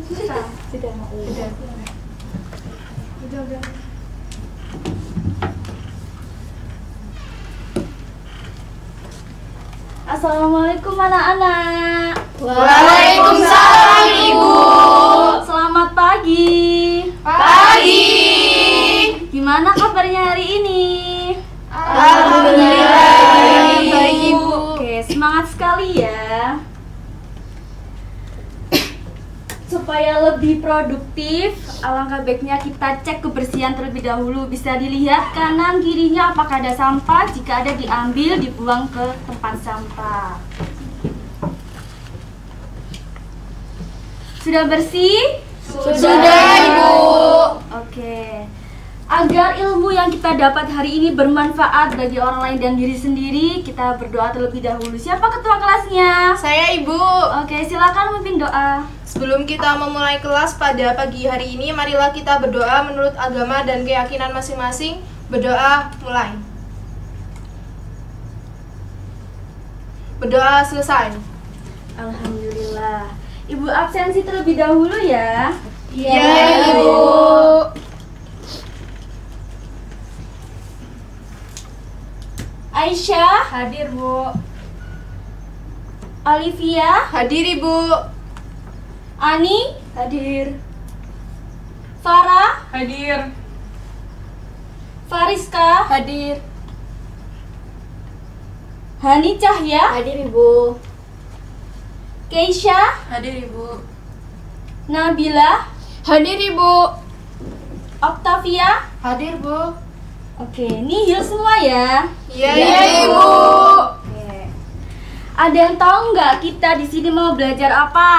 Sudah. Udah. Assalamualaikum anak-anak. Waalaikumsalam Ibu. Selamat pagi. Pagi. Gimana kabarnya hari ini? Alhamdulillah baik Ibu. Oke, semangat sekali ya. Supaya lebih produktif, alangkah baiknya kita cek kebersihan terlebih dahulu. Bisa dilihat kanan kirinya apakah ada sampah. Jika ada, diambil, dibuang ke tempat sampah. Sudah bersih? Sudah Ibu. Oke. Agar ilmu yang kita dapat hari ini bermanfaat bagi orang lain dan diri sendiri, kita berdoa terlebih dahulu. Siapa ketua kelasnya? Saya Ibu. Oke, silakan memimpin doa. Sebelum kita memulai kelas pada pagi hari ini, marilah kita berdoa menurut agama dan keyakinan masing-masing. Berdoa mulai. Berdoa selesai. Alhamdulillah. Ibu absensi terlebih dahulu ya. Iya Ibu. Aisyah, Hadir, Bu. Olivia, Hadir Ibu. Ani, Hadir. Farah, Hadir. Fariska, Hadir. Hani Cahya, Hadir, Ibu. Keisha, Hadir, Ibu. Nabila, Hadir Ibu. Octavia. Hadir Bu. Oke, nihil semua ya. Iya Ibu. Oke. Ada yang tahu nggak kita di sini mau belajar apa?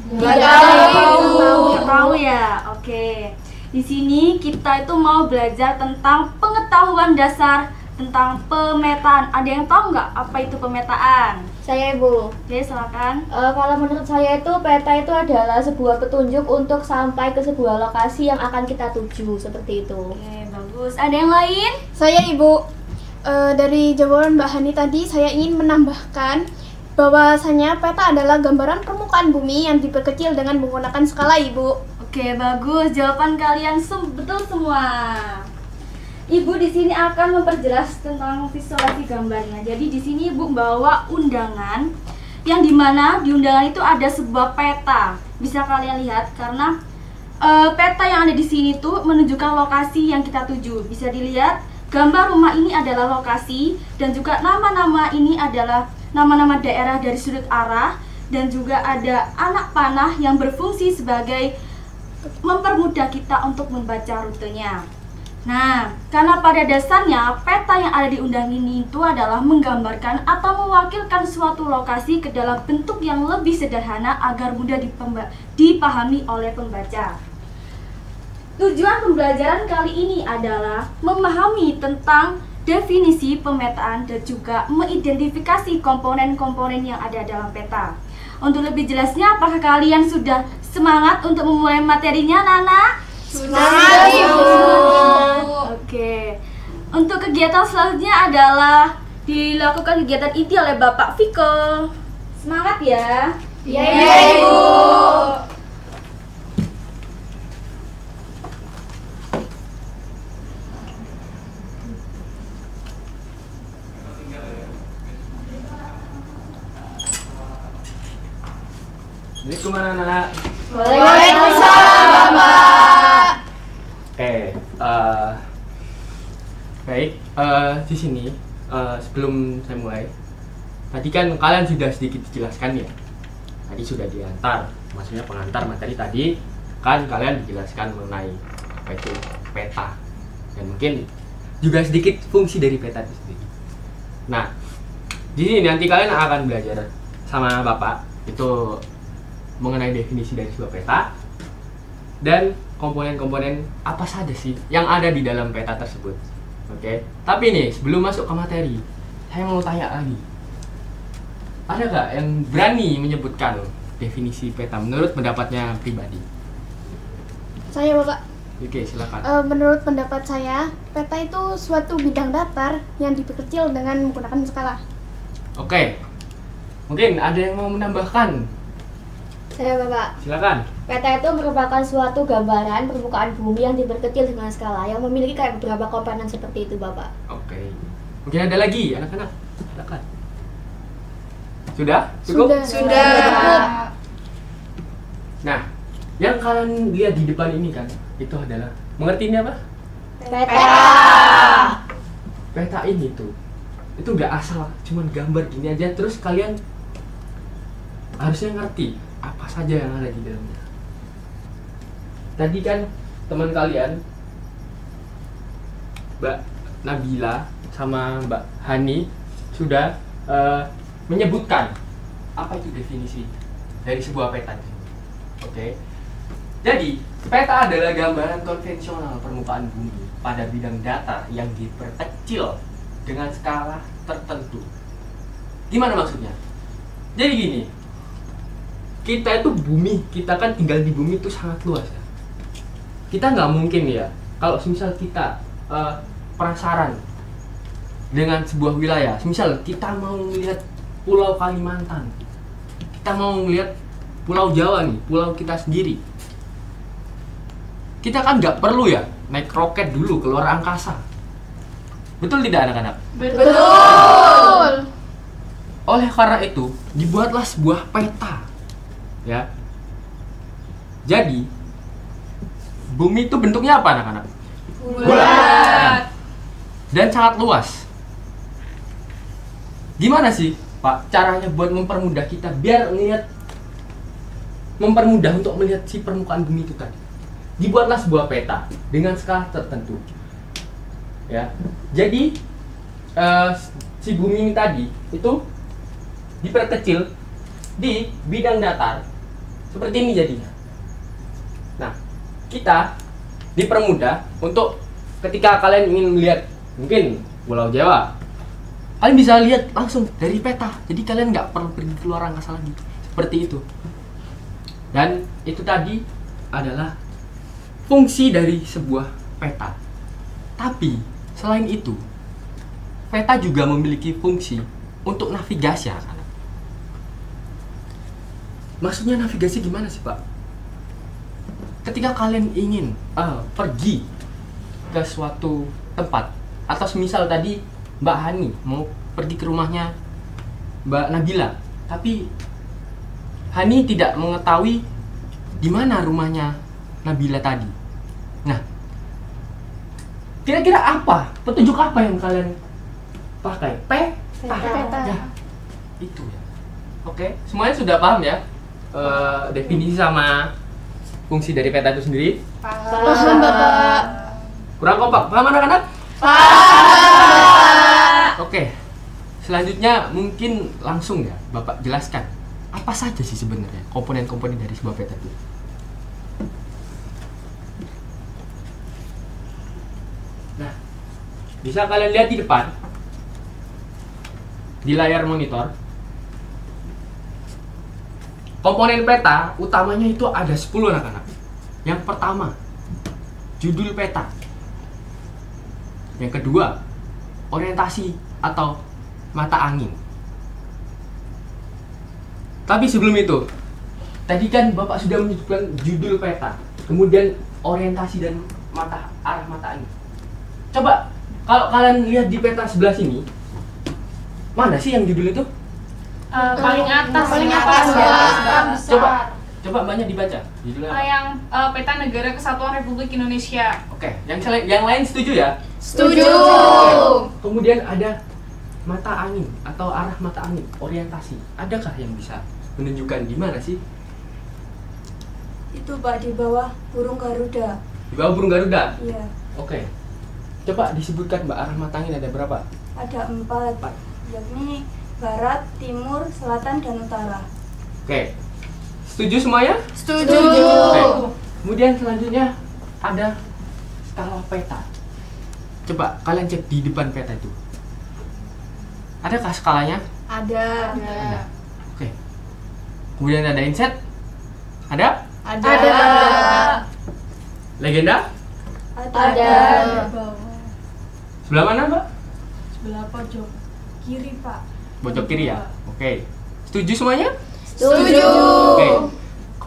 Nggak tahu. Nggak tahu ya. Oke. Di sini kita itu mau belajar tentang pengetahuan dasar tentang pemetaan. Ada yang tahu nggak apa itu pemetaan? Saya Ibu. Oke, silakan. Kalau menurut saya itu peta itu adalah sebuah petunjuk untuk sampai ke sebuah lokasi yang akan kita tuju, seperti itu. Oke, bagus. Ada yang lain? Saya Ibu, dari jawaban Mbak Hani tadi saya ingin menambahkan bahwasanya peta adalah gambaran permukaan bumi yang diperkecil dengan menggunakan skala Ibu. Oke, bagus. Jawaban kalian betul semua. Ibu di sini akan memperjelas tentang visualisasi gambarnya. Jadi di sini Ibu bawa undangan yang dimana di undangan itu ada sebuah peta. Bisa kalian lihat karena peta yang ada di sini tuh menunjukkan lokasi yang kita tuju. Bisa dilihat gambar rumah ini adalah lokasi dan juga nama-nama ini adalah nama-nama daerah dari sudut arah dan juga ada anak panah yang berfungsi sebagai mempermudah kita untuk membaca rutenya. Nah, karena pada dasarnya peta yang ada di undangan ini itu adalah menggambarkan atau mewakilkan suatu lokasi ke dalam bentuk yang lebih sederhana agar mudah dipahami oleh pembaca. Tujuan pembelajaran kali ini adalah memahami tentang definisi pemetaan dan juga mengidentifikasi komponen-komponen yang ada dalam peta. Untuk lebih jelasnya, apakah kalian sudah semangat untuk memulai materinya, Nana? Semangat Ibu. Oke. Untuk kegiatan selanjutnya adalah dilakukan kegiatan inti oleh Bapak Viko. Semangat ya. Iya Ibu. Assalamualaikum anak-anak. Waalaikumsalam Bapak. Oke, baik. Di sini sebelum saya mulai, tadi kan kalian sudah sedikit dijelaskan ya. Tadi sudah diantar, maksudnya pengantar materi tadi kan kalian dijelaskan mengenai apa itu peta dan mungkin juga sedikit fungsi dari peta itu sendiri. Nah, di sini nanti kalian akan belajar sama Bapak itu mengenai definisi dari sebuah peta dan komponen-komponen apa saja sih yang ada di dalam peta tersebut. Oke, tapi nih sebelum masuk ke materi, saya mau tanya lagi. Ada nggak yang berani menyebutkan definisi peta menurut pendapatnya pribadi? Saya Bapak. Oke, silakan. Menurut pendapat saya, peta itu suatu bidang datar yang diperkecil dengan menggunakan skala. Oke, mungkin ada yang mau menambahkan? Saya Bapak. Silakan. Peta itu merupakan suatu gambaran permukaan bumi yang diperkecil dengan skala yang memiliki kayak beberapa komponen seperti itu Bapak. Oke. Mungkin ada lagi anak-anak. Silakan. Sudah? Cukup? Sudah. Nah, yang kalian lihat di depan ini kan, itu adalah mengerti ini apa? Peta. Peta ini tuh, itu nggak asal cuman gambar gini aja terus kalian harusnya ngerti apa saja yang ada di dalamnya. Tadi kan teman kalian Mbak Nabila sama Mbak Hani sudah menyebutkan apa itu definisi dari sebuah peta. Oke. Jadi, peta adalah gambaran konvensional permukaan bumi pada bidang datar yang diperkecil dengan skala tertentu. Gimana maksudnya? Jadi gini, kita itu bumi, kita kan tinggal di bumi itu sangat luas ya. Kita nggak mungkin ya, kalau misal kita penasaran dengan sebuah wilayah, misal kita mau melihat Pulau Kalimantan, kita mau melihat Pulau Jawa nih, pulau kita sendiri. Kita kan nggak perlu ya naik roket dulu keluar angkasa. Betul tidak anak-anak? Betul. Oleh karena itu, dibuatlah sebuah peta. Ya. Jadi, bumi itu bentuknya apa anak-anak? Bulat. Dan sangat luas. Gimana sih, Pak, caranya buat mempermudah kita biar mempermudah untuk melihat si permukaan bumi itu tadi? Dibuatlah sebuah peta dengan skala tertentu. Ya. Jadi si bumi ini tadi itu diperkecil di bidang datar seperti ini jadinya. Nah, kita dipermudah untuk ketika kalian ingin melihat mungkin Pulau Jawa, kalian bisa lihat langsung dari peta. Jadi kalian nggak perlu pergi keluar angkasa lagi. Seperti itu. Dan itu tadi adalah fungsi dari sebuah peta. Tapi selain itu, peta juga memiliki fungsi untuk navigasi anak-anak. Maksudnya navigasi gimana sih, Pak? Ketika kalian ingin pergi ke suatu tempat, atau semisal tadi Mbak Hani mau pergi ke rumahnya Mbak Nabila, tapi Hani tidak mengetahui di mana rumahnya Nabila tadi. Nah, kira-kira apa? Petunjuk apa yang kalian pakai? Peta. Ya, itu ya. Oke, semuanya sudah paham ya? Definisi sama fungsi dari peta itu sendiri? Paham Bapak. Kurang kompak, paham anak-anak? Oke, selanjutnya mungkin langsung ya Bapak jelaskan apa saja sih sebenarnya komponen-komponen dari sebuah peta itu? Nah, bisa kalian lihat di depan di layar monitor. Komponen peta utamanya itu ada 10 anak-anak. Yang pertama, judul peta. Yang kedua, orientasi atau mata angin. Tapi sebelum itu, tadi kan Bapak sudah menyebutkan judul peta, kemudian orientasi dan arah mata angin. Coba kalau kalian lihat di peta sebelah sini, mana sih yang judul itu? Paling atas. Paling atas, besar. Coba banyak dibaca. Judulnya apa? Yang peta negara kesatuan Republik Indonesia. Oke, yang lain setuju ya? Setuju. Kemudian ada mata angin atau arah mata angin, orientasi. Adakah yang bisa menunjukkan di mana sih? Itu Pak, di bawah burung Garuda. Di bawah burung Garuda. Iya, Oke. Coba disebutkan Mbak, arah mata angin ada berapa? ada 4, yakni barat, timur, selatan, dan utara. Oke. Setuju semuanya? Setuju. Oke. Kemudian selanjutnya ada skala peta. Coba kalian cek di depan peta itu. Adakah skalanya? Ada. Ada. Oke. Kemudian ada inset? Ada? Ada. Legenda? Ada. Sebelah mana, Mbak? Sebelah pojok kiri, Pak. Pojok kiri ya? Oke. Setuju semuanya? Setuju. Oke.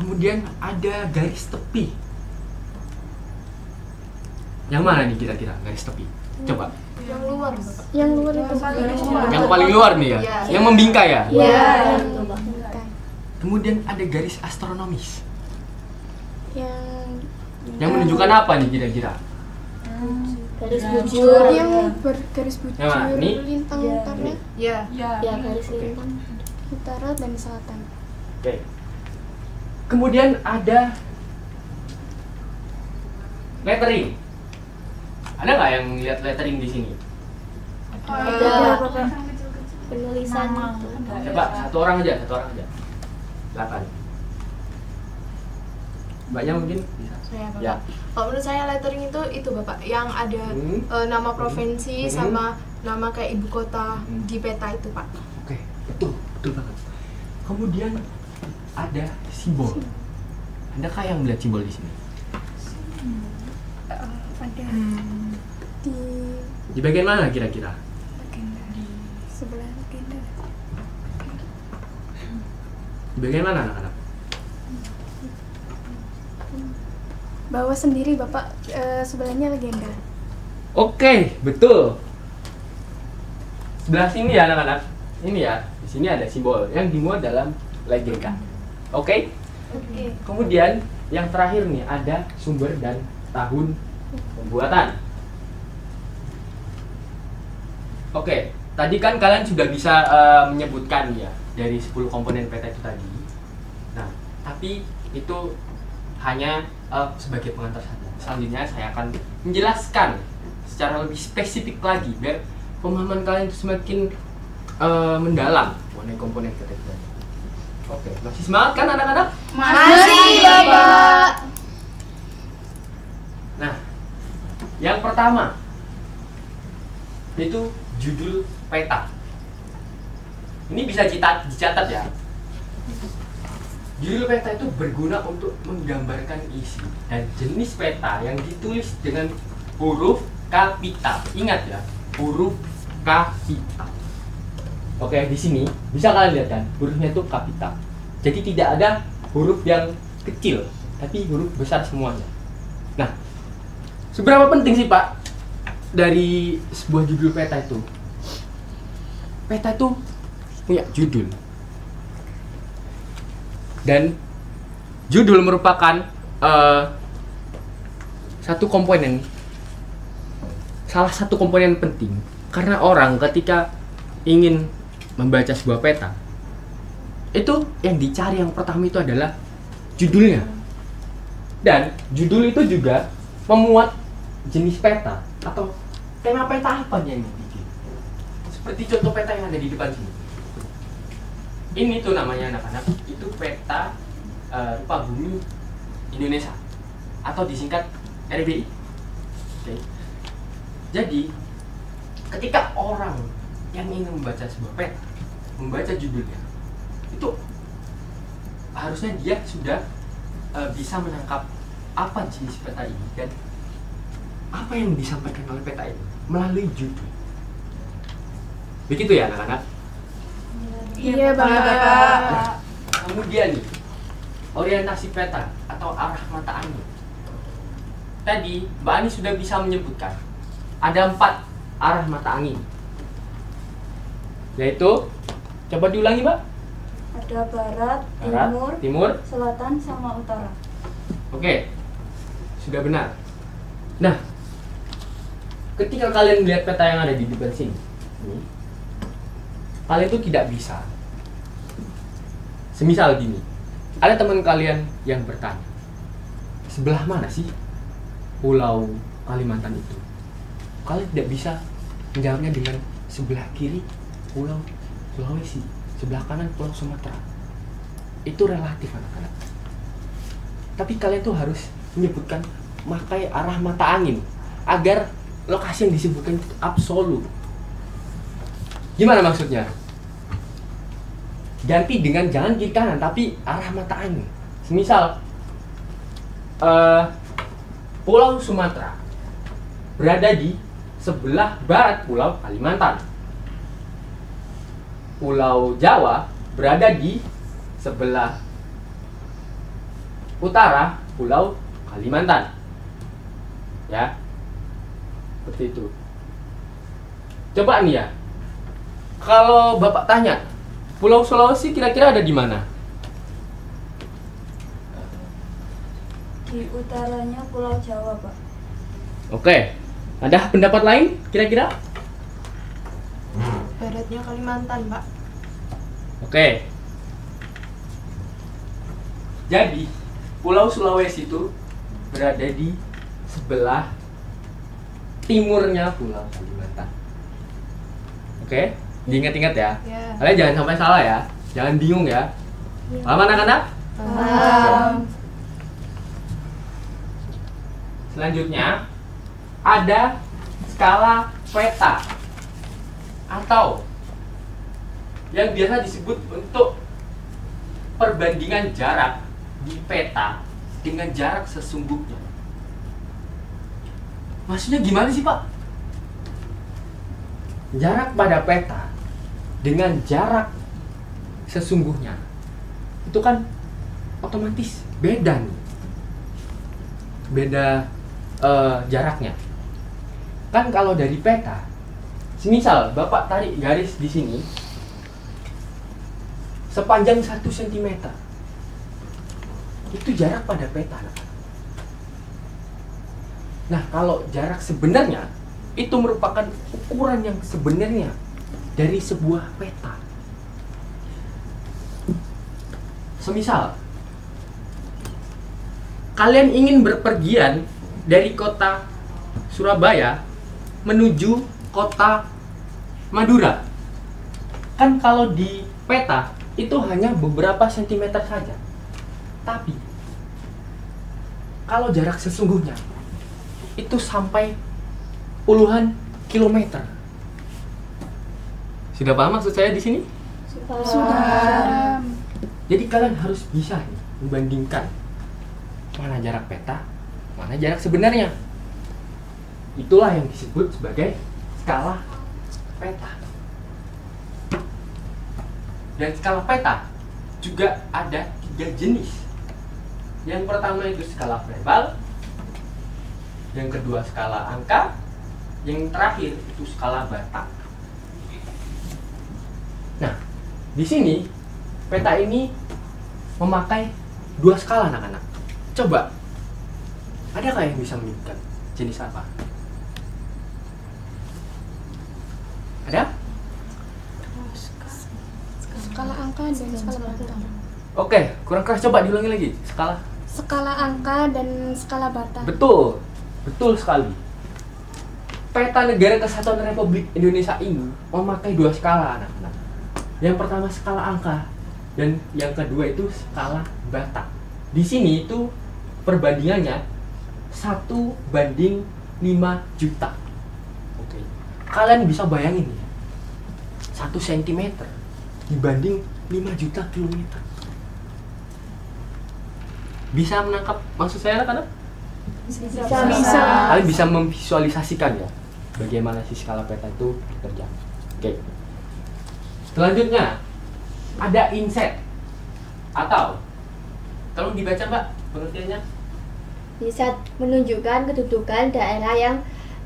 Kemudian ada garis tepi. Yang mana nih kira-kira garis tepi? Coba. Yang luar, Bapak. Yang luar itu. Yang paling luar nih ya? Iya. Yang membingkai ya? Iya. Kemudian ada garis astronomis. Yang Menunjukkan apa nih kira-kira? Garis bujur. yang bergaris bujur, Yang mana? Ini? lintang utara, Ya. Ya, garis lintang. utara dan selatan. Oke. Kemudian ada lettering. Ada nggak yang lihat lettering di sini? Ada penulisan itu. Coba satu orang aja. Silakan. Mbaknya mungkin bisa. Saya, Bapak. Ya. Kalau menurut saya lettering itu Bapak yang ada nama provinsi sama nama kayak ibu kota di peta itu, Pak. Oke, betul banget. Kemudian ada simbol. Adakah yang melihat simbol di sini? Ada Di bagian mana kira-kira? di sebelah legenda. Di bagian mana anak-anak? Bawah sendiri Bapak, sebelahnya legenda. Oke, betul. Sebelah sini ya anak-anak. Ini ya, di sini ada simbol yang dimuat dalam legenda. Oke? Kemudian yang terakhir nih ada sumber dan tahun pembuatan. Oke, tadi kan kalian sudah bisa menyebutkan ya dari 10 komponen peta itu tadi. Nah, tapi itu hanya sebagai pengantar saja. Selanjutnya saya akan menjelaskan secara lebih spesifik lagi biar pemahaman kalian itu semakin mendalam mengenai komponen peta itu tadi. Oke, masih semangat kan anak-anak? Masih, Bapak. Nah, yang pertama itu judul peta. Ini bisa dicatat ya. Judul peta itu berguna untuk menggambarkan isi dan jenis peta yang ditulis dengan huruf kapital. Ingat ya, huruf kapital. Oke, di sini bisa kalian lihat kan, hurufnya itu kapital. Jadi tidak ada huruf yang kecil, tapi huruf besar semuanya. Nah, seberapa penting sih Pak dari sebuah judul peta itu? Peta itu punya judul. Dan judul merupakan salah satu komponen penting. Karena orang ketika ingin membaca sebuah peta, itu yang dicari yang pertama itu adalah judulnya. Dan judul itu juga memuat jenis peta atau tema peta apa yang dibikin. Seperti contoh peta yang ada di depan sini. Ini tuh namanya anak-anak, itu peta rupa bumi Indonesia atau disingkat RBI. Oke. Jadi ketika orang yang ingin membaca sebuah peta, membaca judulnya, itu harusnya dia sudah bisa menangkap apa jenis peta ini dan apa yang disampaikan oleh peta ini melalui judul. Begitu ya anak-anak? Iya, Bapak. Nah, kemudian nih, orientasi peta atau arah mata angin. Tadi Mbak Ani sudah bisa menyebutkan ada 4 arah mata angin. Yaitu, coba diulangi Mbak. Ada barat, Barat, timur, selatan, sama utara. Oke, sudah benar. Nah, ketika kalian melihat peta yang ada di depan sini, kalian tuh tidak bisa. Semisal gini, ada teman kalian yang bertanya, sebelah mana sih pulau Kalimantan itu? Kalian tidak bisa menjawabnya dengan sebelah kiri pulau Sulawesi, sebelah kanan pulau Sumatera. Itu relatif anak-anak. Tapi kalian tuh harus menyebutkan makai arah mata angin agar lokasi yang disebutkan itu absolut. Gimana maksudnya? Ganti dengan jangan kiri kanan tapi arah mata angin. Semisal Pulau Sumatera berada di sebelah barat Pulau Kalimantan. Pulau Jawa berada di sebelah utara Pulau Kalimantan. Ya. Seperti itu. Coba nih ya. Kalau Bapak tanya, Pulau Sulawesi kira-kira ada di mana? Di utaranya Pulau Jawa, Pak. Oke. Ada pendapat lain kira-kira? Baratnya Kalimantan, Pak. Oke. Jadi, Pulau Sulawesi itu berada di sebelah timurnya Pulau Kalimantan. Oke, diingat-ingat ya. Ya. Kalian jangan sampai salah ya. Jangan bingung ya. Paham anak-anak? Selanjutnya ada skala peta atau yang biasa disebut untuk perbandingan jarak di peta dengan jarak sesungguhnya. Maksudnya gimana sih, Pak? Jarak pada peta dengan jarak sesungguhnya itu kan otomatis beda nih. Beda jaraknya. Kan kalau dari peta, semisal Bapak tarik garis di sini sepanjang 1 cm. Itu jarak pada peta. Nah, kalau jarak sebenarnya itu merupakan ukuran yang sebenarnya dari sebuah peta. Semisal kalian ingin berpergian dari kota Surabaya menuju kota Madura. Kan kalau di peta itu hanya beberapa sentimeter saja. Tapi kalau jarak sesungguhnya itu sampai puluhan kilometer. Sudah paham maksud saya di sini? Sudah. Jadi kalian harus bisa nih membandingkan mana jarak peta, mana jarak sebenarnya. Itulah yang disebut sebagai skala peta. Dan skala peta juga ada 3 jenis. Yang pertama itu skala verbal, yang kedua skala angka, yang terakhir itu skala batak. Nah, di sini peta ini memakai 2 skala, anak-anak. Coba, adakah yang bisa menyebutkan jenis apa? Ada? Skala angka dan skala batak. Oke, kurang keras, coba diulangi lagi. Skala angka dan skala batak. Betul, betul sekali. Peta Negara Kesatuan Republik Indonesia ini memakai 2 skala, anak-anak. Yang pertama skala angka dan yang kedua itu skala batak. Di sini itu perbandingannya 1:5 juta. Oke. Kalian bisa bayangin ya, 1 cm dibanding 5 juta kilometer. Bisa menangkap maksud saya, anak-anak? Bisa. Kalian bisa memvisualisasikan ya bagaimana si skala peta itu bekerja. Oke. Selanjutnya ada inset atau tolong dibaca, Mbak, pengertiannya. Bisa menunjukkan kedudukan daerah yang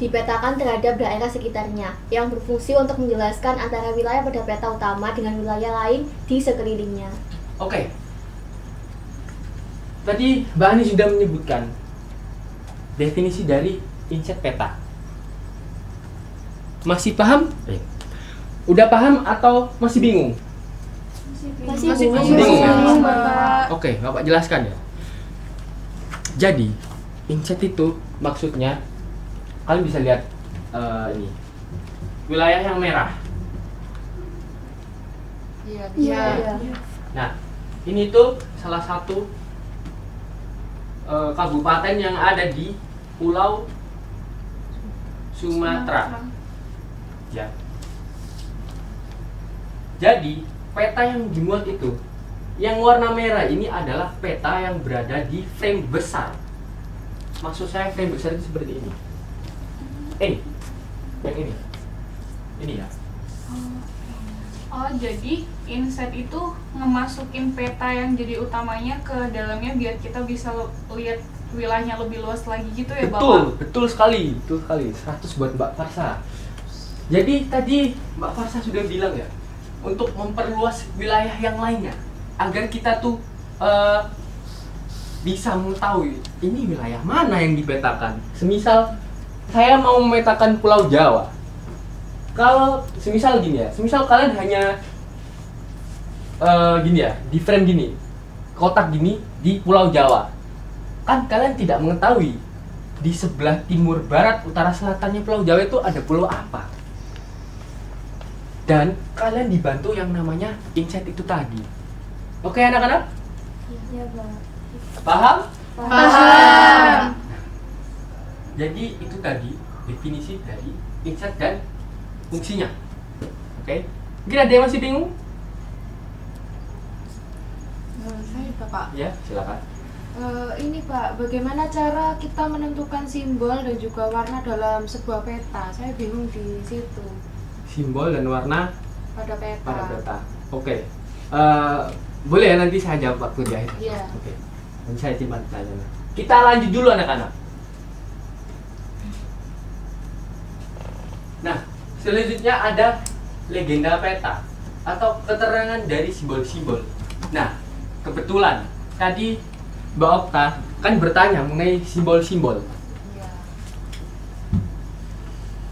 dipetakan terhadap daerah sekitarnya, yang berfungsi untuk menjelaskan antara wilayah pada peta utama dengan wilayah lain di sekelilingnya. Oke. Tadi Mbak Ani sudah menyebutkan definisi dari inset peta. Masih paham? Udah paham atau masih bingung? Masih bingung ya? Bapak. Oke, Bapak jelaskan ya. Jadi, inset itu maksudnya kalian bisa lihat ini. Wilayah yang merah. Iya. Nah, ini tuh salah satu kabupaten yang ada di Pulau Sumatera. Ya. Jadi, peta yang dimuat itu, yang warna merah ini adalah peta yang berada di frame besar. Maksud saya frame besar itu seperti ini. Ini. Yang ini. Ini ya. Oh, jadi inset itu ngemasukin peta yang jadi utamanya ke dalamnya biar kita bisa lihat wilayahnya lebih luas lagi gitu ya, Bapak? Betul sekali. 100 buat Mbak Farsa. Jadi tadi Mbak Farsa sudah bilang ya, untuk memperluas wilayah yang lainnya agar kita tuh bisa mengetahui ini wilayah mana yang dipetakan. Semisal saya mau memetakan Pulau Jawa. Kalau semisal gini ya, semisal kalian hanya gini ya, di frame gini, kotak gini di Pulau Jawa, kan kalian tidak mengetahui di sebelah timur, barat, utara, selatannya Pulau Jawa itu ada pulau apa. Dan kalian dibantu yang namanya insight itu tadi. Oke anak-anak? Iya, Pak. Paham? Paham. Jadi itu tadi definisi dari insight dan fungsinya. Oke? Mungkin ada yang masih bingung? Saya Pak. Ya, silakan. Ini Pak, bagaimana cara kita menentukan simbol dan juga warna dalam sebuah peta? Saya bingung di situ. Simbol dan warna Pada peta. pada peta. Oke. Boleh ya nanti saya jawab waktu di akhir. Iya. Oke. Nanti saya simpan pertanyaannya. Kita lanjut dulu anak-anak. Nah, selanjutnya ada legenda peta atau keterangan dari simbol-simbol. Nah, kebetulan tadi Mbak Okta kan bertanya mengenai simbol-simbol. Iya.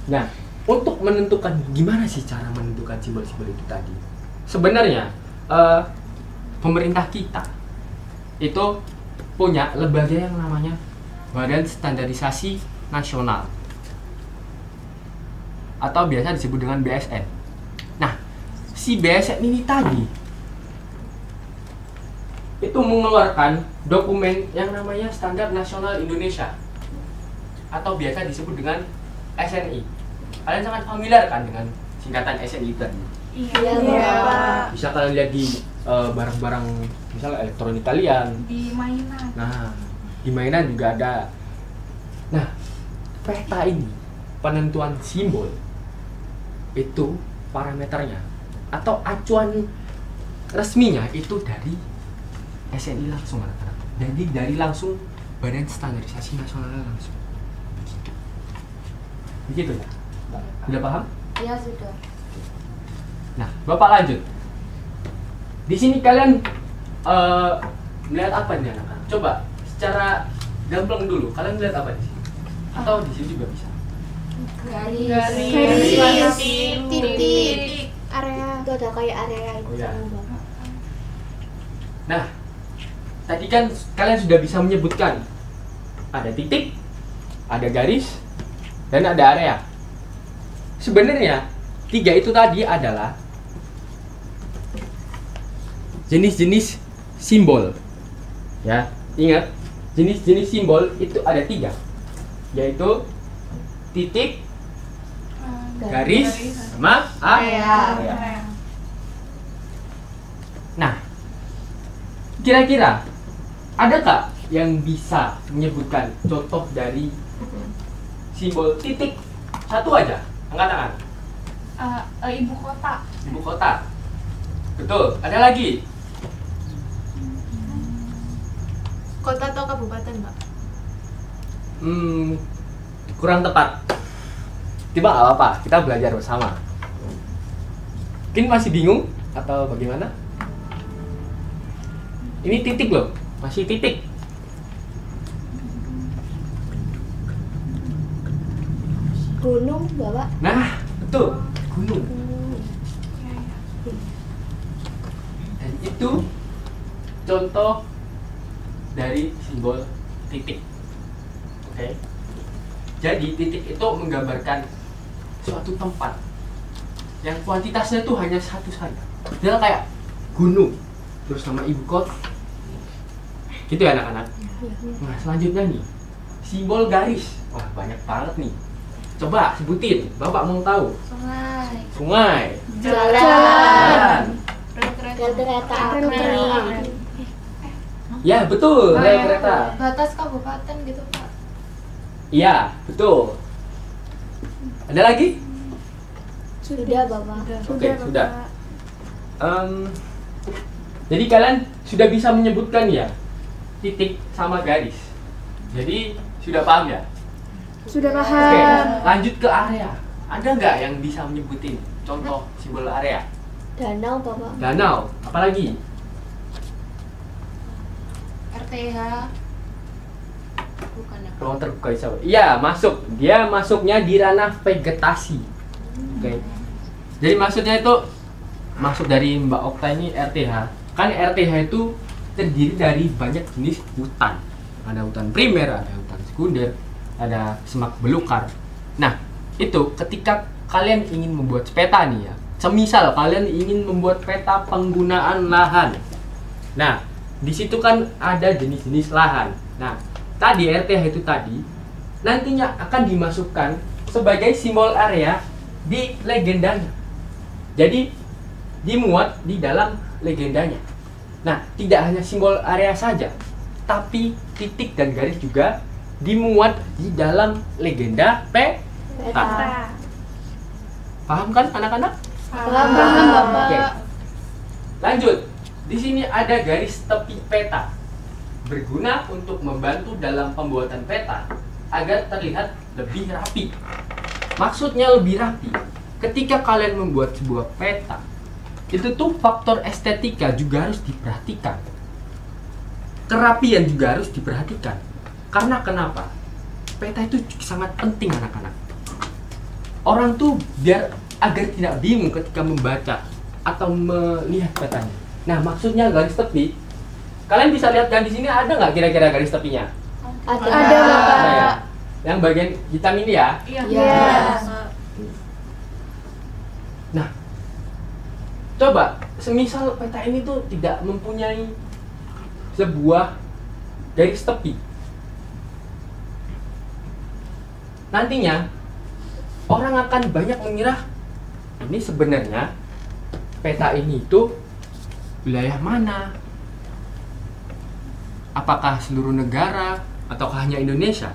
Nah, untuk menentukan gimana sih cara menentukan simbol-simbol itu tadi? Sebenarnya pemerintah kita itu punya lembaga yang namanya Badan Standarisasi Nasional atau biasa disebut dengan BSN. Nah, si BSN ini tadi itu mengeluarkan dokumen yang namanya Standar Nasional Indonesia atau biasa disebut dengan SNI. Kalian sangat familiar kan dengan singkatan SNI tadi? Iya, Pak. Bisa kalian lihat di barang-barang misalnya elektronik kalian. Di mainan. Nah, di mainan juga ada. Nah, peta ini penentuan simbol itu parameternya atau acuan resminya itu dari SNI langsung anak-anak. Jadi dari langsung Badan Standarisasi Nasional langsung. Begitu ya? Sudah paham? Iya sudah. Nah, Bapak lanjut. Di sini kalian melihat apa nih anak-anak? Coba secara gamblang dulu, kalian melihat apa di sini? Atau di sini juga bisa? Garis. Titik. Area. Itu ada kayak area itu Oh, ya. sama Bapak. Nah, tadi kan kalian sudah bisa menyebutkan ada titik, ada garis, dan ada area. Sebenarnya tiga itu tadi adalah jenis-jenis simbol. Ya, ingat jenis-jenis simbol itu ada tiga, yaitu titik, garis, sama area. Nah, kira-kira adakah yang bisa menyebutkan contoh dari simbol titik? Satu aja, angkat tangan. Ibu kota. Ibu kota. Betul. Ada lagi? Kota atau kabupaten, Pak? Kurang tepat. Coba nggak apa-apa, kita belajar bersama. Mungkin masih bingung atau bagaimana? Ini titik loh, masih titik. Gunung, Bapak. Nah, betul, gunung. Dan itu contoh dari simbol titik. Oke. Jadi titik itu menggambarkan suatu tempat yang kuantitasnya tuh hanya satu saja. Dia kayak gunung, terus nama ibu kota. Gitu ya anak-anak. Nah, selanjutnya nih, simbol garis. Wah, banyak banget nih. Coba sebutin, Bapak mau tahu. Sungai. Jalan. Kereta api. Ya, betul, rel kereta. Batas kabupaten gitu, Pak. Iya, betul. Ada lagi? Sudah, Bapak. Oke, sudah. Jadi kalian sudah bisa menyebutkan ya titik sama garis. Jadi sudah paham ya? Sudah Oke, paham. lanjut ke area. Ada nggak yang bisa menyebutin contoh simbol area? Danau, Bapak. Danau, apalagi? RTH. Bukan ya? Ruang terbuka hijau. Iya, masuk. Dia masuknya di ranah vegetasi. Oke. Jadi maksudnya itu masuk dari Mbak Okta ini RTH. Kan RTH itu terdiri dari banyak jenis hutan. Ada hutan primer, ada hutan sekunder, ada semak belukar. Nah, itu ketika kalian ingin membuat peta nih ya. Semisal kalian ingin membuat peta penggunaan lahan. Nah, di situ kan ada jenis-jenis lahan. Nah, tadi RTH itu tadi nantinya akan dimasukkan sebagai simbol area di legendanya. Jadi dimuat di dalam legendanya. Nah, tidak hanya simbol area saja, tapi titik dan garis juga dimuat di dalam legenda peta. Paham kan anak-anak? Paham, Bapak. Oke. Lanjut. Di sini ada garis tepi peta. Berguna untuk membantu dalam pembuatan peta agar terlihat lebih rapi. Maksudnya lebih rapi. Ketika kalian membuat sebuah peta, itu tuh faktor estetika juga harus diperhatikan. Kerapian juga harus diperhatikan. Karena kenapa? Peta itu sangat penting anak-anak. Orang tuh biar agar tidak bingung ketika membaca atau melihat petanya. Nah, maksudnya garis tepi. Kalian bisa lihat kan di sini ada nggak kira-kira garis tepinya? Ada. Ada, Bapak. Nah, ya. Yang bagian hitam ini ya. Iya. Iya. Nah, coba semisal peta ini tuh tidak mempunyai sebuah garis tepi, nantinya orang akan banyak mengira ini sebenarnya peta ini itu wilayah mana? Apakah seluruh negara ataukah hanya Indonesia?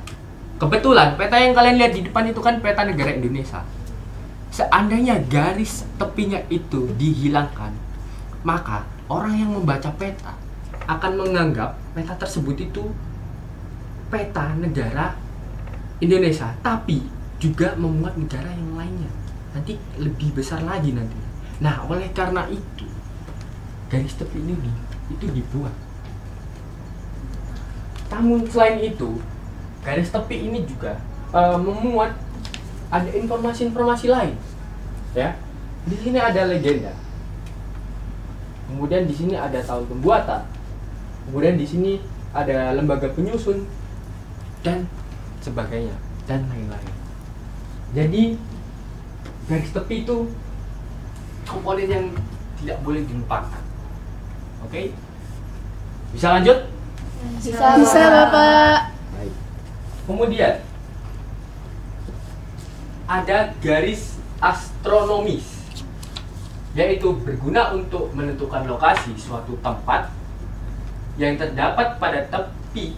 Kebetulan peta yang kalian lihat di depan itu kan peta negara Indonesia. Seandainya garis tepinya itu dihilangkan, maka orang yang membaca peta akan menganggap peta tersebut itu peta negara Indonesia, tapi juga memuat negara yang lainnya. Nanti lebih besar lagi nanti. Nah, oleh karena itu garis tepi ini itu dibuat. Namun selain itu, garis tepi ini juga memuat ada informasi-informasi lain. Ya. Di sini ada legenda. Kemudian di sini ada tahun pembuatan. Kemudian di sini ada lembaga penyusun dan sebagainya dan lain-lain. Jadi garis tepi itu komponen yang tidak boleh dilupakan. Oke? Bisa lanjut? Bisa, Bapak. Baik. Kemudian ada garis astronomis, yaitu berguna untuk menentukan lokasi suatu tempat yang terdapat pada tepi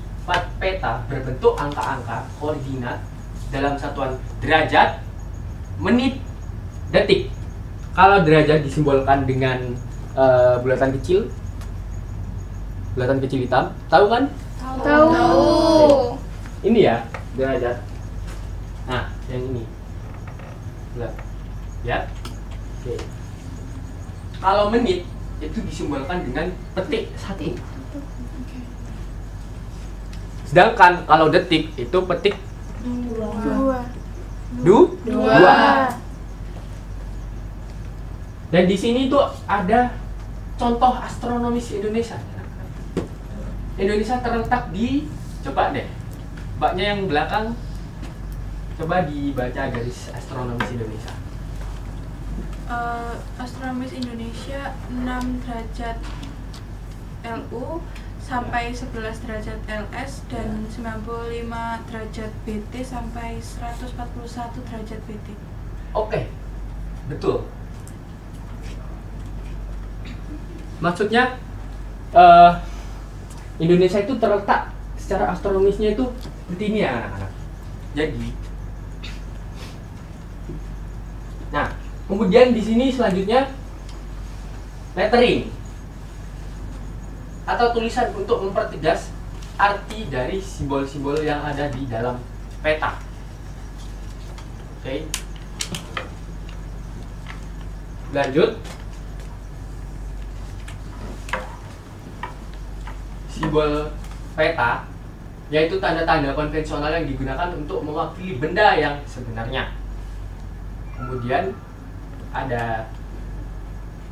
peta berbentuk angka-angka koordinat dalam satuan derajat, menit, detik. Kalau derajat disimbolkan dengan bulatan kecil hitam, tahu kan? Tahu. Ini ya derajat. Nah, yang ini. Lihat. Ya. Oke. Kalau menit itu disimbolkan dengan petik 1. Sedangkan kalau detik itu petik 2. 2. Dan di sini tuh ada contoh astronomis Indonesia. Indonesia terletak di, coba deh, mbaknya yang belakang, coba dibaca garis astronomis Indonesia. Astronomis Indonesia 6 derajat LU sampai 11 derajat LS dan 95 derajat BT sampai 141 derajat BT. Oke, betul. Maksudnya Indonesia itu terletak secara astronomisnya itu seperti ini ya anak-anak. Jadi, nah kemudian di sini selanjutnya lettering atau tulisan untuk mempertegas arti dari simbol-simbol yang ada di dalam peta. Oke. Lanjut. Simbol peta yaitu tanda-tanda konvensional yang digunakan untuk mewakili benda yang sebenarnya. Kemudian ada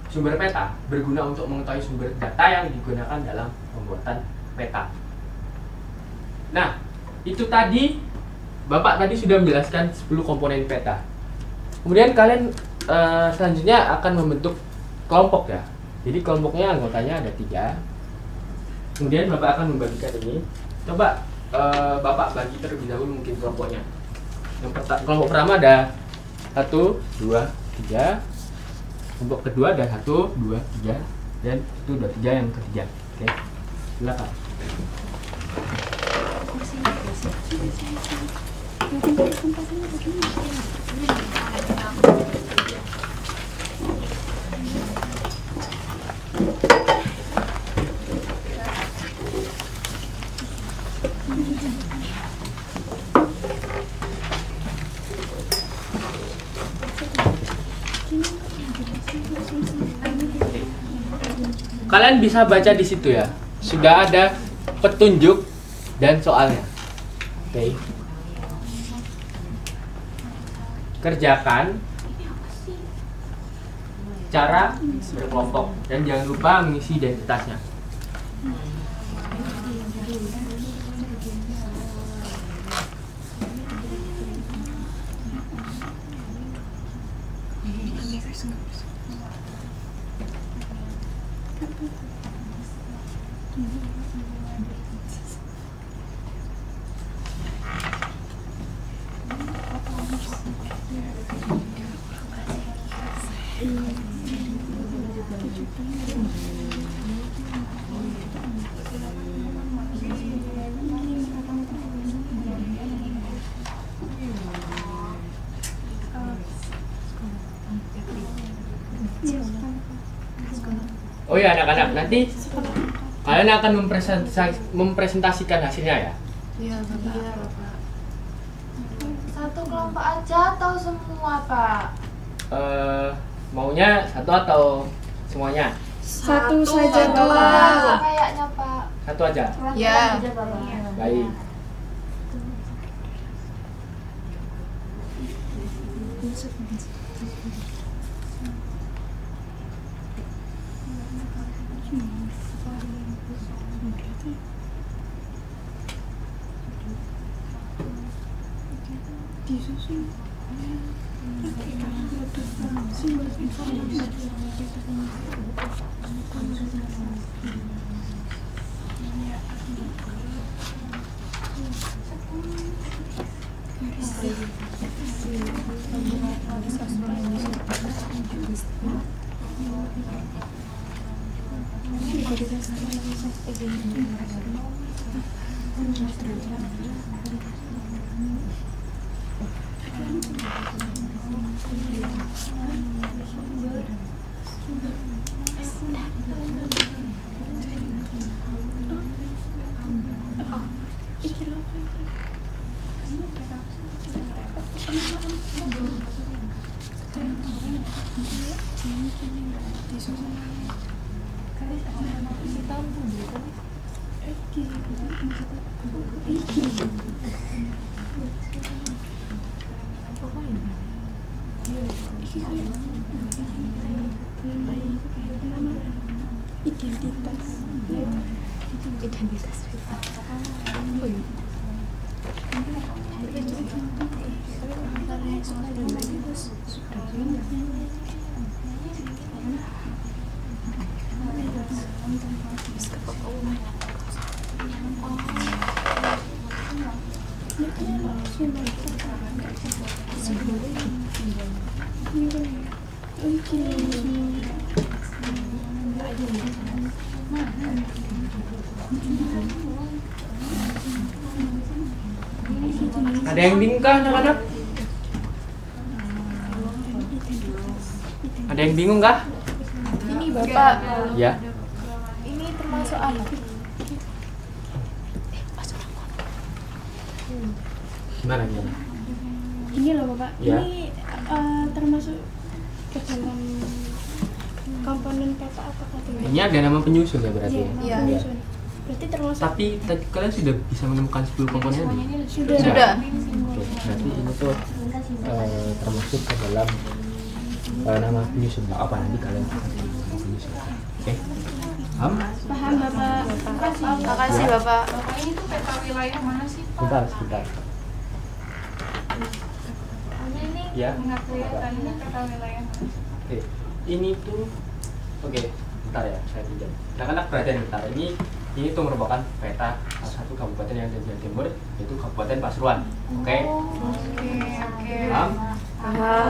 sumber peta, berguna untuk mengetahui sumber data yang digunakan dalam pembuatan peta. Nah, itu tadi Bapak tadi sudah menjelaskan 10 komponen peta. Kemudian kalian selanjutnya akan membentuk kelompok ya. Jadi kelompoknya anggotanya ada 3. Kemudian Bapak akan membagikan ini. Coba Bapak bagi terlebih dahulu mungkin kelompoknya. Kelompok pertama ada 1, 2, 3. Kelompok kedua ada 1, 2, 3. Dan itu udah 3 yang ketiga. Oke, silakan. Kalian bisa baca di situ ya. Sudah ada petunjuk dan soalnya. Oke. Kerjakan cara berkelompok dan jangan lupa mengisi identitasnya. Oh ya anak-anak, nanti kalian akan mempresentasikan hasilnya ya? Iya Bapak. Satu kelompok aja atau semua Pak? Maunya satu atau semuanya? Satu saja Pak. Pak. Kayaknya Pak. Satu aja? Ya. Baik. Ada yang bingung kah anak-anak? Ada yang bingung kah? Ini Bapak, Ya. ini termasuk apa? Gimana? Ini loh Bapak, Ya. ini termasuk ke dalam komponen peta apakah tidak? Ini ada nama penyusun ya berarti. Iya, Ya? Iya. penyusun. Berarti termasuk Tapi tadi kalian sudah bisa menemukan 10 komponen? sudah. Sudah. Oke, berarti ini tuh termasuk ke dalam nama penyusun. Nggak apa nanti kalian akan nama penyusun. Oke, paham? Paham Bapak. Makasih Bapak. Bapak ini tuh peta wilayah mana sih Pak? Sebentar. Ini Ya. nggak kelihatan ini peta wilayah mana? Oke, ini tuh oke, bentar ya, saya pinjam. Anak-anak perhatian bentar. Ini tuh merupakan peta salah satu kabupaten yang ada di Jawa Timur, yaitu Kabupaten Pasuruan. Oke, Oke. paham? Paham.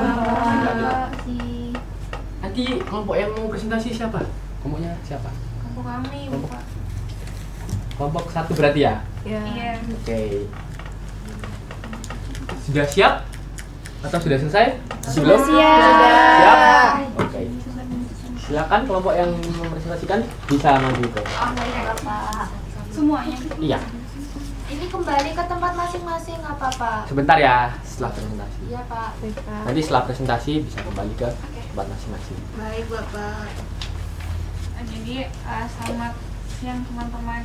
Nanti kelompok yang mau presentasi siapa? Kelompoknya siapa? Kampung kami, Bapak. Kelompok 1 berarti ya? Iya. Oke. Sudah siap? Atau sudah selesai? Belum? Siap? Oke. Silakan kelompok yang mempresentasikan bisa maju ke. Semuanya. Iya. Ini kembali ke tempat masing-masing apa Pak? Sebentar ya setelah presentasi. Iya Pak. Nanti setelah presentasi bisa kembali ke tempat masing-masing. Baik Bapak. Jadi selamat siang teman-teman.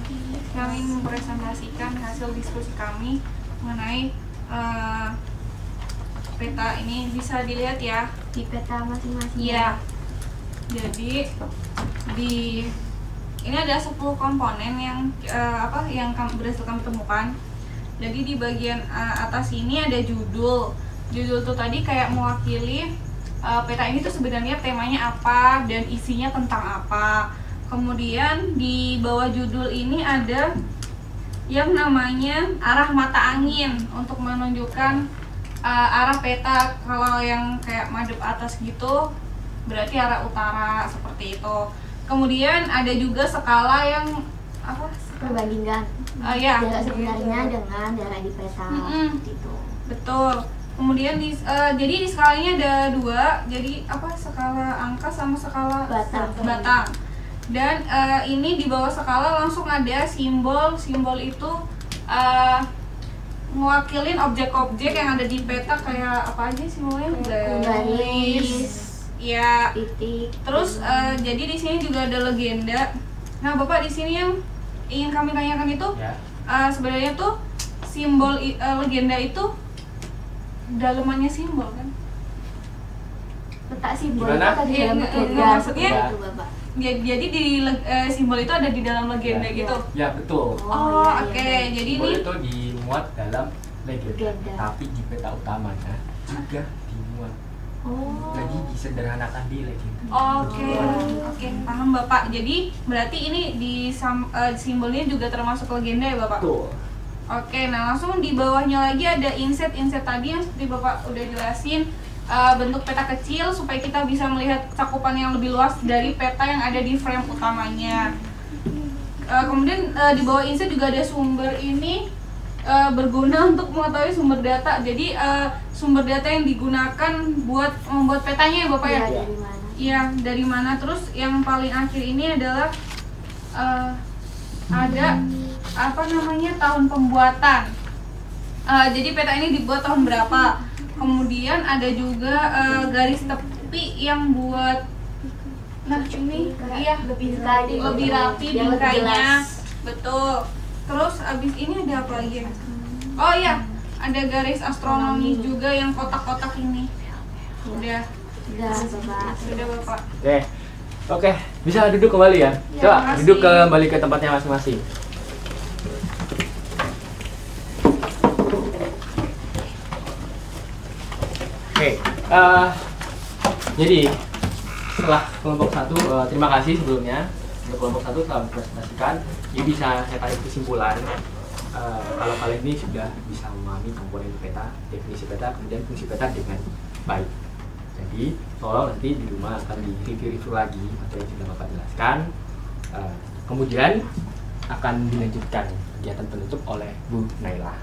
Kami mempresentasikan hasil diskusi kami mengenai peta ini. Bisa dilihat ya Di peta masing-masing. Iya. Jadi ini ada 10 komponen yang berhasil kami temukan. Jadi di bagian atas ini ada judul. Judul tuh tadi kayak mewakili peta ini tuh sebenarnya temanya apa dan isinya tentang apa. Kemudian di bawah judul ini ada yang namanya arah mata angin untuk menunjukkan arah peta. Kalau yang kayak madep atas gitu berarti arah utara seperti itu. Kemudian ada juga skala yang apa? Perbandingan Ya. jarak sebenarnya dengan jarak di peta. Gitu. Betul. Kemudian jadi di skalanya ada 2. Jadi apa? Skala angka sama skala batang. Dan ini di bawah skala langsung ada simbol. Simbol itu mewakilin objek-objek yang ada di peta kayak apa aja simbolnya? Garis. Ya. Titik. Terus jadi di sini juga ada legenda. Nah, Bapak di sini yang ingin kami tanyakan itu sebenarnya tuh simbol legenda itu dalemannya simbol kan? Letak simbol Gimana? itu tadi dalam legenda. Maksudnya Itu, Bapak. jadi di simbol itu ada di dalam legenda gitu. Ya betul. Oh, iya, oke. iya. Jadi Simbol ini itu dimuat dalam legenda, Legenda. tapi di peta utamanya juga dimuat. Oh. Jadi disederhanakan di legenda. Oke, paham Bapak. Jadi berarti ini simbolnya juga termasuk legenda ya Bapak? Betul. Oke, nah langsung di bawahnya lagi ada inset tadi yang seperti Bapak udah jelasin, bentuk peta kecil supaya kita bisa melihat cakupan yang lebih luas dari peta yang ada di frame utamanya. Kemudian di bawah inset juga ada sumber ini berguna untuk mengetahui sumber data. Jadi sumber data yang digunakan buat membuat petanya ya Bapak ya? Iya, dari mana? Iya, dari mana. Terus yang paling akhir ini adalah ada apa namanya tahun pembuatan. Jadi peta ini dibuat tahun berapa. Kemudian ada juga garis tepi yang buat ini lebih rapi bingkainya. Betul. Terus abis ini ada apa lagi? Oh iya, ada garis astronomi juga yang kotak-kotak ini. Udah. Sudah Bapak. Oke, bisa duduk kembali ya. Coba makasih. duduk kembali ke tempatnya masing-masing. Oke, jadi setelah kelompok 1, terima kasih sebelumnya untuk kelompok 1 telah mempresentasikan. Jadi bisa saya tarik kesimpulan kalau kalian ini sudah bisa memahami komponen peta, definisi peta, kemudian fungsi peta dengan baik. Jadi tolong nanti di rumah akan di-review lagi materi yang sudah Bapak jelaskan. Kemudian akan dilanjutkan kegiatan penutup oleh Bu Naila.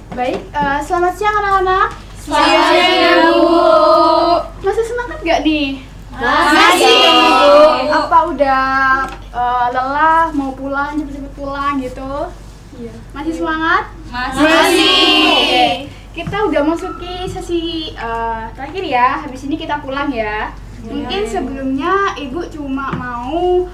Baik, selamat siang anak-anak. Selamat siang, Bu. Masih semangat gak nih? Masih, Bu. Apa udah lelah mau pulang, cepet-cepet pulang gitu? Iya. Masih semangat? Masih. Kita udah masuki sesi terakhir ya. Habis ini kita pulang ya. Mungkin sebelumnya Ibu cuma mau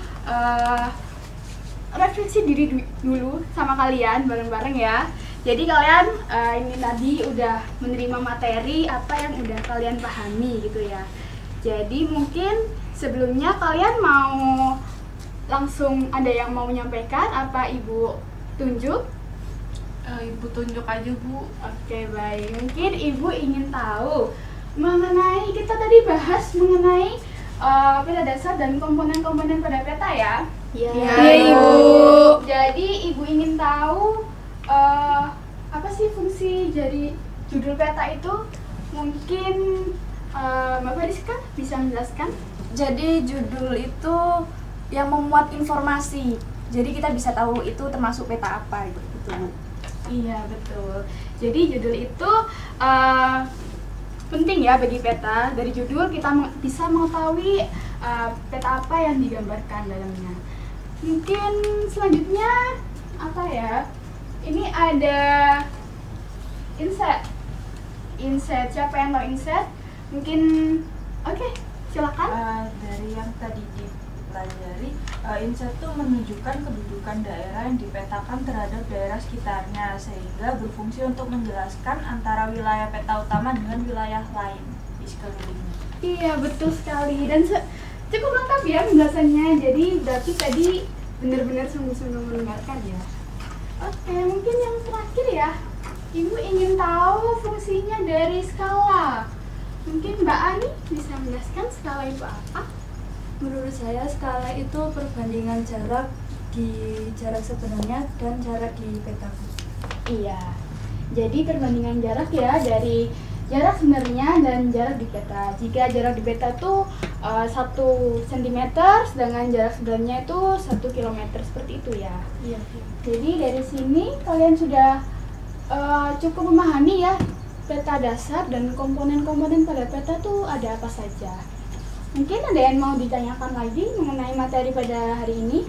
refleksi diri dulu sama kalian bareng-bareng ya. Jadi kalian ini tadi udah menerima materi apa yang udah kalian pahami gitu ya. Jadi mungkin sebelumnya kalian mau langsung ada yang mau menyampaikan apa Ibu tunjuk? Ibu tunjuk aja, Bu. Oke, baik. Mungkin Ibu ingin tahu mengenai, kita tadi bahas mengenai peta dasar dan komponen-komponen pada peta ya. Iya. Ibu. Jadi Ibu ingin tahu apa sih fungsi dari judul peta itu? Mungkin Mbak Fariska bisa menjelaskan? Jadi judul itu yang memuat informasi. Jadi kita bisa tahu itu termasuk peta apa gitu. Iya, betul. Jadi judul itu penting ya bagi peta. Dari judul kita bisa mengetahui peta apa yang digambarkan dalamnya. Mungkin selanjutnya apa ya? Ini ada inset. Siapa yang mau inset? Mungkin oke, silakan. Dari yang tadi dipelajari, inset itu menunjukkan kedudukan daerah yang dipetakan terhadap daerah sekitarnya, sehingga berfungsi untuk menjelaskan antara wilayah peta utama dengan wilayah lain di sekelilingnya. Iya, betul sekali. Dan cukup lengkap ya penjelasannya. Jadi berarti tadi benar-benar sungguh-sungguh mendengarkan ya. Oke, mungkin yang terakhir ya. Ibu ingin tahu fungsinya dari skala. Mungkin Mbak Ani bisa menjelaskan skala itu apa? Menurut saya skala itu perbandingan jarak di jarak sebenarnya dan jarak di peta. Iya. Jadi perbandingan jarak ya dari jarak sebenarnya dan jarak di peta. Jika jarak di peta itu 1 cm, sedangkan jarak sebenarnya itu 1 km, seperti itu ya. Iya. Jadi dari sini kalian sudah cukup memahami ya peta dasar dan komponen-komponen pada peta itu ada apa saja. Mungkin ada yang mau ditanyakan lagi mengenai materi pada hari ini?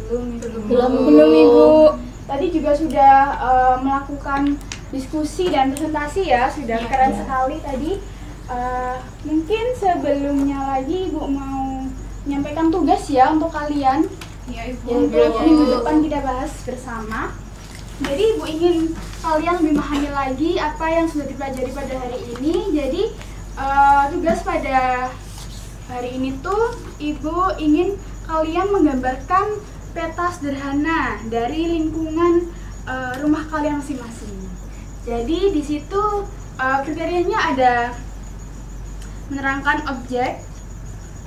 Belum Ibu. Tadi juga sudah melakukan diskusi dan presentasi ya, sudah keren sekali tadi. Mungkin sebelumnya lagi Ibu mau menyampaikan tugas ya untuk kalian. Iya, Ibu. Untuk minggu depan kita bahas bersama. Jadi Ibu ingin kalian lebih memahami lagi apa yang sudah dipelajari pada hari ini. Jadi tugas pada hari ini tuh Ibu ingin kalian menggambarkan peta sederhana dari lingkungan rumah kalian masing-masing. Jadi di situ kriterianya ada menerangkan objek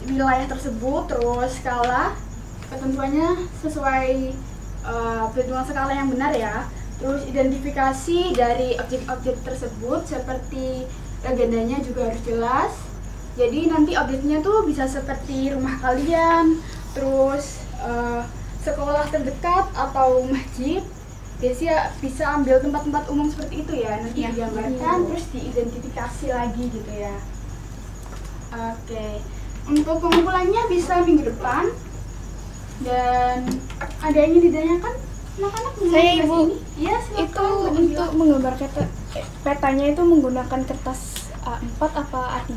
wilayah tersebut, terus skala, ketentuannya sesuai perhitungan skala yang benar ya. Terus identifikasi dari objek-objek tersebut seperti legendanya juga harus jelas. Jadi nanti objeknya tuh bisa seperti rumah kalian, terus sekolah terdekat atau masjid. Biasanya bisa ambil tempat-tempat umum seperti itu ya, nanti digambarkan terus diidentifikasi lagi gitu ya. Oke, untuk pengumpulannya bisa minggu depan. Dan ada yang ingin ditanyakan? Anak-anak Saya Ibu. Iya, silakan. Itu untuk menggambar petanya itu menggunakan kertas A4 apa A3?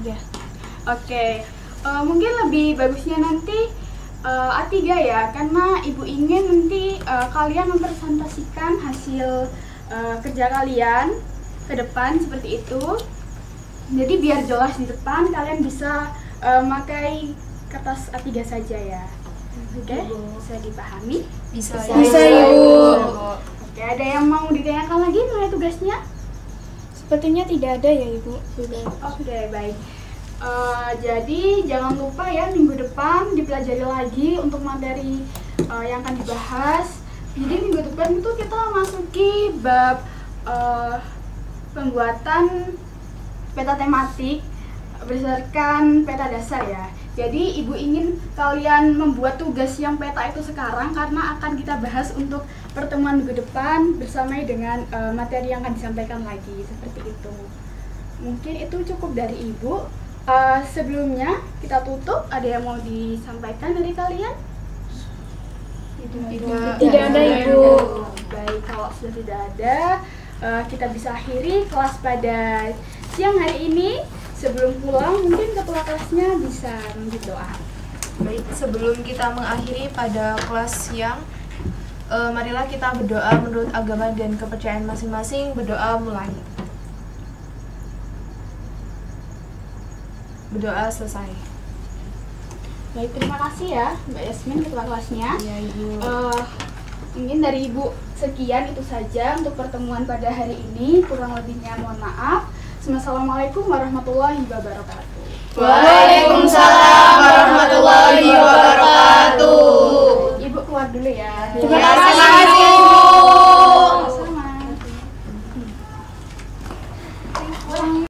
Oke. Mungkin lebih bagusnya nanti A3 ya, karena Ibu ingin nanti kalian mempresentasikan hasil kerja kalian ke depan seperti itu. Jadi biar jelas di depan, kalian bisa memakai kertas A3 saja ya. Oke, bisa dipahami? Bisa Ibu. Oke, ada yang mau ditanyakan lagi mengenai tugasnya? Sepertinya tidak ada ya Ibu. Oke, baik. Jadi jangan lupa ya minggu depan dipelajari lagi untuk materi yang akan dibahas. Jadi minggu depan itu kita masuki bab pembuatan peta tematik. berdasarkan peta dasar ya. Jadi ibu ingin kalian membuat tugas yang peta itu sekarang karena akan kita bahas untuk pertemuan minggu depan bersama dengan materi yang akan disampaikan lagi, seperti itu. Mungkin itu cukup dari ibu. Sebelumnya kita tutup, ada yang mau disampaikan dari kalian? Tidak ada, Ibu. Baik, kalau sudah tidak ada, kita bisa akhiri kelas pada siang hari ini. Sebelum pulang, mungkin ketua kelasnya bisa memberi doa. Baik, sebelum kita mengakhiri pada kelas siang, marilah kita berdoa menurut agama dan kepercayaan masing-masing. Berdoa mulai. Berdoa selesai. Baik, terima kasih ya Mbak Yasmin, ketua kelasnya. Ya, Ibu. Mungkin dari Ibu sekian itu saja untuk pertemuan pada hari ini. Kurang lebihnya mohon maaf. Assalamualaikum warahmatullahi wabarakatuh. Waalaikumsalam warahmatullahi